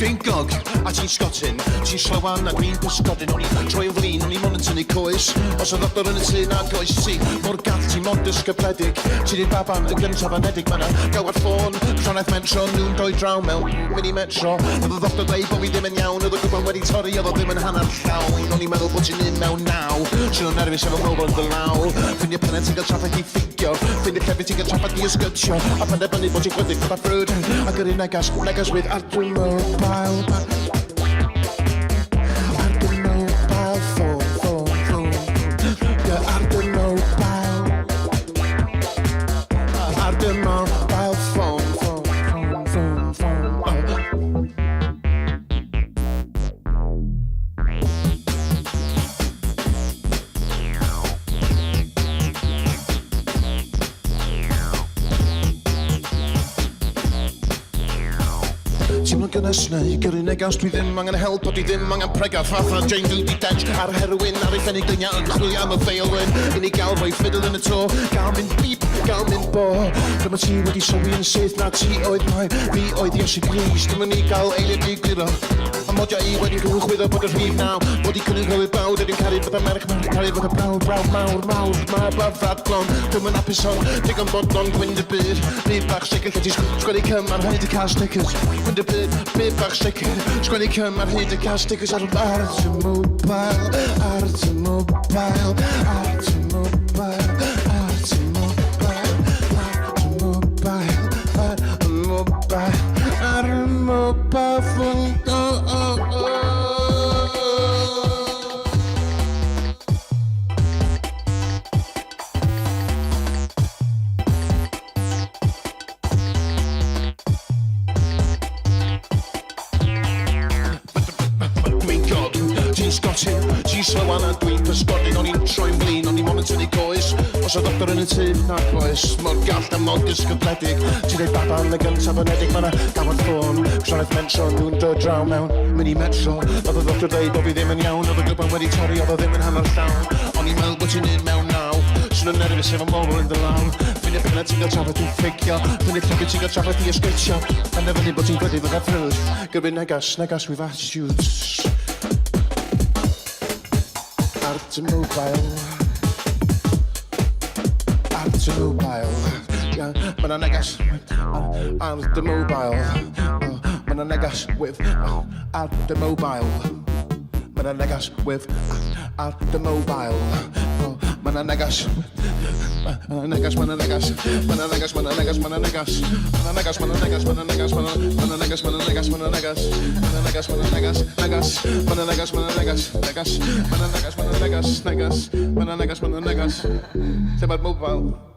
Dwi'n gog a ti'n sgotyn, ti'n llawan a dwi'n pysgodyn. O'n i'n troi o flin, o'n i'n mon yn tynnu coes. Os o ddoctor yn y tŷ na goes ti, mor gall ti mor dysgybledig. Ti di'r baban y gyntaf anedig ma'na gawad ffôn, Llanaeth Metro, nhw'n doi draw mewn mini metro. Oedd y ddoctor dweud bo fi ddim yn iawn, oedd y gwybod wedi torri, oedd o ddim yn hanner llawn. O'n i'n meddwl bod ti'n un mewn naw, sy'n o'n nerfus efo mobl yn dy law. Ffeindio pennau ti'n gael traffaeth i ffigio, ffeindio cefn ti'n gael traffaeth i ysgytio, a penderfynu bod ti'n gwedig gyda ffrwd, ac yr un negas with Adrian Mobile. Ti'n mynd gynnes neu gyrru negas, dwi ddim angen help, dwi ddim angen pregath. Fatha Jane Doe di dench ar heroin, ar ei ffennig dynia yn chwilio am y feilwyn. I ni gael rhoi ffidl yn y to, gael mynd beep, gael mynd bo. Dyma ti wedi sylwi yn syth na ti oedd mai, fi oedd Iesu Grist. Dyma ni gael eiliad i gliro, a modio i wedi rhywchwyddo bod y rhif naw. Bod i cynnig rhywyd bawd, ydyn caru bod y merch mewn, caru bod y brawd mawr, mae bafad glon. Dyma'n apus hon, digon bod non gwynd y byd. Byd bach sicr, lle ti sgwennu cymar, rhaid i cael stickers. Gwynd y byd, byd bach sicr, sgwennu cymar, rhaid i cael stickers ar y mobile, ar y mobile, ar y mobile, ar y mobile, ar y mobile, ar y mobile, ar y mobile phone. Ti'n llawan a dwi'n pysgodyn, o'n i'n troi'n blin, o'n i'n mon yn tynnu coes. Os o ddoctor yn y tŷ, na coes, mor gall a mor dysgybledig. Ti'n dweud baban y gyntaf anedig, ma'na gawad ffôn, Llanaeth Metro, nhw'n dod draw mewn mini metro. Oedd y ddoctor dweud bo fi ddim yn iawn, oedd y glwban wedi torri, oedd o ddim yn hanner llawn. O'n i'n meddwl bod ti'n un mewn naw, sy'n o'n nerfus efo mobl yn dy law. Ffeindio pennau ti'n gael trafod i ffigio, ffeindio cefn ti'n gael trafod i ysgytio, penderfynu bod ti'n gwedi fydda ffrwd. Gyrru negas with attitudes. Art y mobile, art y mobile, ma'na negas art y mobile, ma'na negas with art y mobile, ma'na negas with art y mobile, ma'na negas, ma'na negas, ma'na negas, ma'na negas, ma'na negas, ma'na negas, ma'na negas, ma'na negas, ma'na negas, ma'na negas, ma'na negas, ma'na negas, ma'na negas, ma'na negas, negas, ma'na negas, ma'na negas, negas, ma'na negas, ma'na negas, negas, ma'na negas, ma'na negas. Lle mae'r mobile?